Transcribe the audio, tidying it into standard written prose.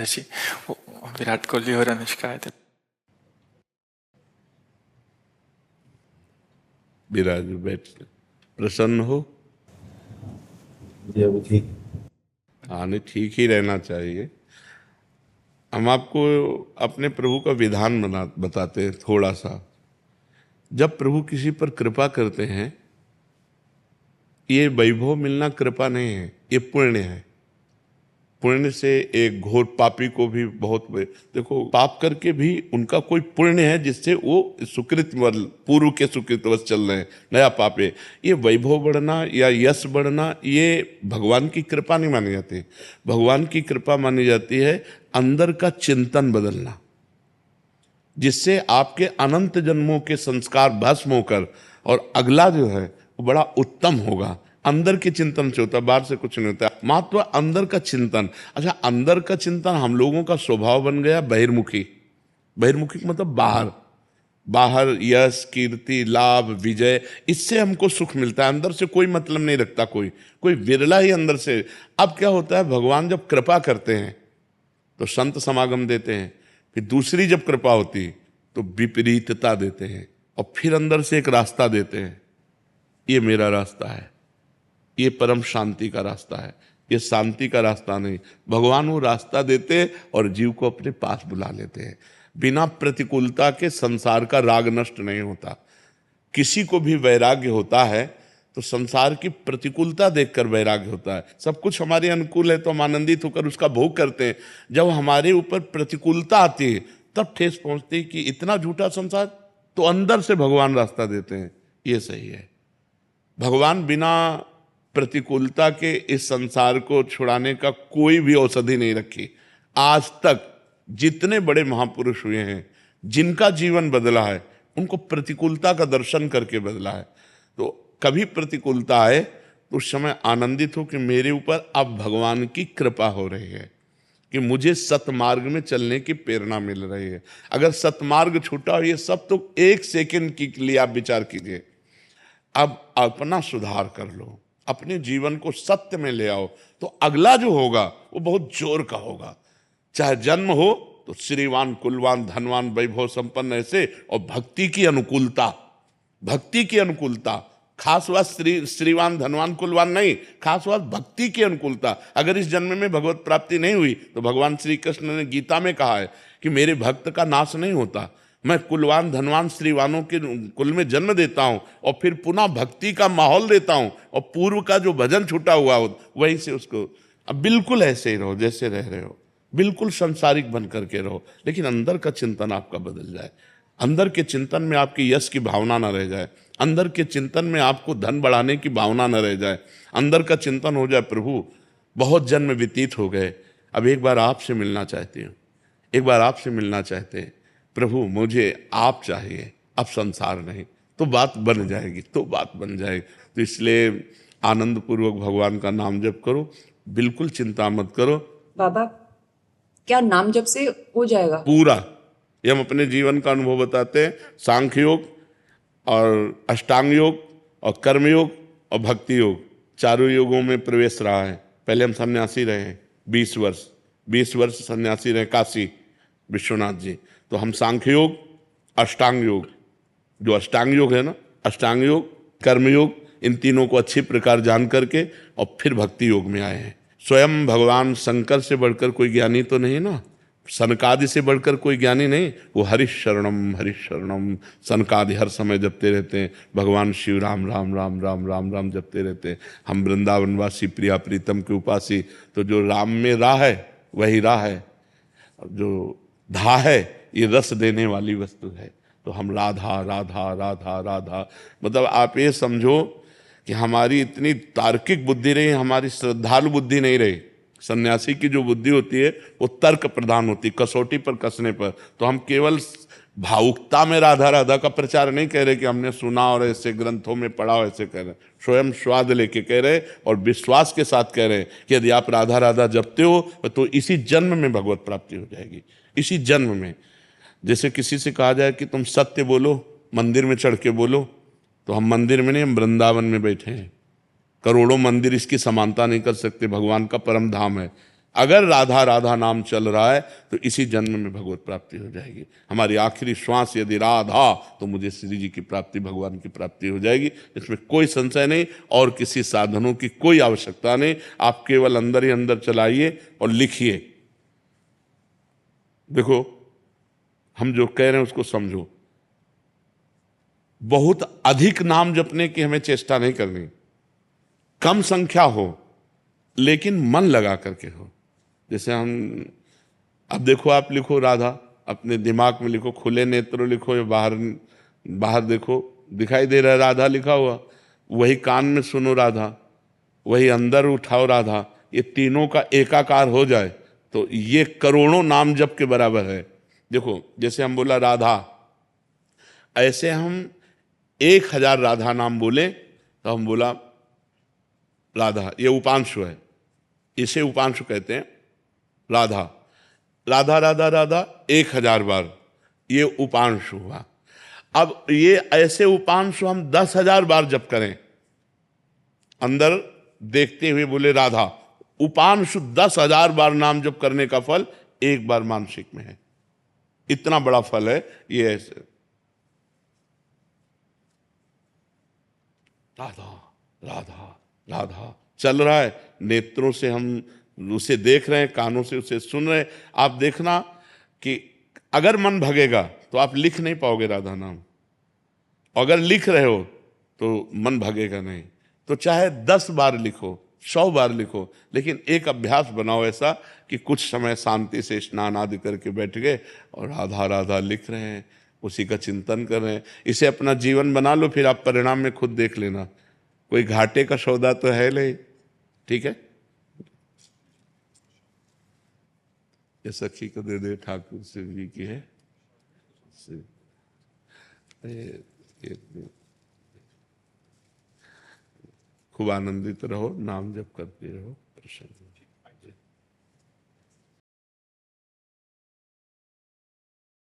महाराज जी, वो विराट कोहली और अनुष्का आए थे। विराज बैठ प्रसन्न हो। जी अभी ठीक। हाँ, नहीं, ठीक ही रहना चाहिए। हम आपको अपने प्रभु का विधान बताते हैं थोड़ा सा। जब प्रभु किसी पर कृपा करते हैं, ये वैभव मिलना कृपा नहीं है, ये पुण्य है। पुण्य से एक घोर पापी को भी देखो, पाप करके भी उनका कोई पुण्य है जिससे वो सुकृत पूर्व के सुकृतवश चल रहे हैं, नया पाप है। ये वैभव बढ़ना या यश बढ़ना, ये भगवान की कृपा नहीं मानी जाती। भगवान की कृपा मानी जाती है अंदर का चिंतन बदलना, जिससे आपके अनंत जन्मों के संस्कार भस्म होकर और अगला जो है वो बड़ा उत्तम होगा। अंदर के चिंतन से होता है, बाहर से कुछ नहीं होता। मात्र अंदर का चिंतन। अच्छा, अंदर का चिंतन हम लोगों का स्वभाव बन गया बहिर्मुखी। बहिर्मुखी मतलब बाहर, बाहर यश, कीर्ति, लाभ, विजय, इससे हमको सुख मिलता है। अंदर से कोई मतलब नहीं रखता कोई विरला ही अंदर से। अब क्या होता है, भगवान जब कृपा करते हैं तो संत समागम देते हैं, फिर दूसरी जब कृपा होती तो विपरीतता देते हैं, और फिर अंदर से एक रास्ता देते हैं। ये मेरा रास्ता है, ये परम शांति का रास्ता है, ये शांति का रास्ता नहीं। भगवान वो रास्ता देते और जीव को अपने पास बुला लेते हैं। बिना प्रतिकूलता के संसार का राग नष्ट नहीं होता। किसी को भी वैराग्य होता है तो संसार की प्रतिकूलता देखकर वैराग्य होता है। सब कुछ हमारे अनुकूल है तो हम आनंदित होकर उसका भोग करते हैं। जब हमारे ऊपर प्रतिकूलता आती है तब ठेस पहुंचती है कि इतना झूठा संसार, तो अंदर से भगवान रास्ता देते हैं, ये सही है। भगवान बिना प्रतिकूलता के इस संसार को छुड़ाने का कोई भी औषधि नहीं रखी। आज तक जितने बड़े महापुरुष हुए हैं, जिनका जीवन बदला है, उनको प्रतिकूलता का दर्शन करके बदला है। तो कभी प्रतिकूलता आए तो उस समय आनंदित हो कि मेरे ऊपर अब भगवान की कृपा हो रही है, कि मुझे सतमार्ग में चलने की प्रेरणा मिल रही है। अगर सतमार्ग छूटा हो, ये सब तो एक सेकंड के लिए आप विचार कीजिए। अब अपना सुधार कर लो, अपने जीवन को सत्य में ले आओ, तो अगला जो होगा वो बहुत जोर का होगा। चाहे जन्म हो तो श्रीवान, कुलवान, धनवान, वैभव संपन्न ऐसे, और भक्ति की अनुकूलता, भक्ति की अनुकूलता। खास बात श्रीवान, धनवान, कुलवान नहीं, खास बात भक्ति की अनुकूलता। अगर इस जन्म में भगवत प्राप्ति नहीं हुई तो भगवान श्री कृष्ण ने गीता में कहा है कि मेरे भक्त का नाश नहीं होता। मैं कुलवान, धनवान, श्रीवानों के कुल में जन्म देता हूं और फिर पुनः भक्ति का माहौल देता हूं, और पूर्व का जो भजन छूटा हुआ हो वहीं से उसको। अब बिल्कुल ऐसे ही रहो जैसे रह रहे हो, बिल्कुल संसारिक बन करके रहो, लेकिन अंदर का चिंतन आपका बदल जाए। अंदर के चिंतन में आपकी यश की भावना न रह जाए, अंदर के चिंतन में आपको धन बढ़ाने की भावना न रह जाए। अंदर का चिंतन हो जाए, प्रभु बहुत जन्म व्यतीत हो गए, अब एक बार आपसे मिलना चाहती हूँ, एक बार आपसे मिलना चाहते हैं प्रभु, मुझे आप चाहिए, अब संसार नहीं। तो बात बन जाएगी, तो बात बन जाएगी। तो इसलिए आनंद पूर्वक भगवान का नाम जप करो, बिल्कुल चिंता मत करो। बाबा, क्या नाम जप से हो जाएगा पूरा? ये हम अपने जीवन का अनुभव बताते हैं। सांख्य योग और अष्टांग योग और कर्म योग और भक्ति योग, चारों योगों में प्रवेश रहा है। पहले हम सन्यासी रहे हैं 20 वर्ष, 20 वर्ष सन्यासी रहे काशी विश्वनाथ जी। तो हम सांख्य योग, अष्टांग योग, जो अष्टांग योग है ना, अष्टांग योग, कर्म योग, इन तीनों को अच्छी प्रकार जान करके और फिर भक्ति योग में आए हैं। स्वयं भगवान शंकर से बढ़कर कोई ज्ञानी तो नहीं ना, सनकादि से बढ़कर कोई ज्ञानी नहीं। वो हरिशरणम हरिशरणम सनकादि हर समय जपते रहते हैं। भगवान शिव राम राम राम राम राम राम जपते रहते हैं। हम वृंदावनवासी प्रिया प्रीतम के उपासी, तो जो राम में राह है वही राह है, जो धा है ये रस देने वाली वस्तु है। तो हम राधा राधा राधा राधा, मतलब आप ये समझो कि हमारी इतनी तार्किक बुद्धि रही, हमारी श्रद्धालु बुद्धि नहीं रही। सन्यासी की जो बुद्धि होती है वो तर्क प्रधान होती, कसौटी पर कसने पर। तो हम केवल भावुकता में राधा राधा का प्रचार नहीं कह रहे कि हमने सुना और ऐसे ग्रंथों में पढ़ा हो, ऐसे कह रहे, स्वयं स्वाद लेके कह रहे और विश्वास के साथ कह रहे कि यदि आप राधा राधा जपते हो तो इसी जन्म में भगवत प्राप्ति हो जाएगी, इसी जन्म में। जैसे किसी से कहा जाए कि तुम सत्य बोलो, मंदिर में चढ़ के बोलो, तो हम मंदिर में नहीं, हम वृंदावन में बैठे हैं। करोड़ों मंदिर इसकी समानता नहीं कर सकते, भगवान का परम धाम है। अगर राधा राधा नाम चल रहा है तो इसी जन्म में भगवत प्राप्ति हो जाएगी। हमारी आखिरी श्वास यदि राधा, तो मुझे श्री जी की प्राप्ति, भगवान की प्राप्ति हो जाएगी, इसमें कोई संशय नहीं। और किसी साधनों की कोई आवश्यकता नहीं। आप केवल अंदर ही अंदर चलाइए और लिखिए। देखो, हम जो कह रहे हैं उसको समझो। बहुत अधिक नाम जपने की हमें चेष्टा नहीं करनी, कम संख्या हो लेकिन मन लगा करके हो। जैसे हम, अब देखो, आप लिखो राधा, अपने दिमाग में लिखो, खुले नेत्र लिखो या बाहर बाहर देखो, दिखाई दे रहा है राधा लिखा हुआ, वही कान में सुनो राधा, वही अंदर उठाओ राधा, ये तीनों का एकाकार हो जाए तो ये करोड़ों नाम जप के बराबर है। देखो, जैसे हम बोला राधा, ऐसे हम 1000 राधा नाम बोले तो हम बोला राधा, ये उपांशु है, इसे उपांशु कहते हैं। राधा राधा राधा राधा 1000 बार, ये उपांशु हुआ। अब ये ऐसे उपांशु हम 10,000 बार जप करें, अंदर देखते हुए बोले राधा, उपांशु 10,000 बार नाम जप करने का फल एक बार मानसिक में है। इतना बड़ा फल है ये। ऐसे राधा राधा राधा चल रहा है, नेत्रों से हम उसे देख रहे हैं, कानों से उसे सुन रहे हैं। आप देखना कि अगर मन भगेगा तो आप लिख नहीं पाओगे राधा नाम, अगर लिख रहे हो तो मन भगेगा नहीं। तो चाहे 10 बार लिखो, 100 बार लिखो, लेकिन एक अभ्यास बनाओ ऐसा कि कुछ समय शांति से स्नान आदि करके बैठ गए और राधा राधा लिख रहे हैं, उसी का चिंतन कर रहे हैं। इसे अपना जीवन बना लो, फिर आप परिणाम में खुद देख लेना। कोई घाटे का सौदा तो है नहीं, ठीक है। ये सखी को दे दे, ठाकुर शिव जी की है। खूब आनंदित रहो, नाम जप करते रहो, प्रसन्न।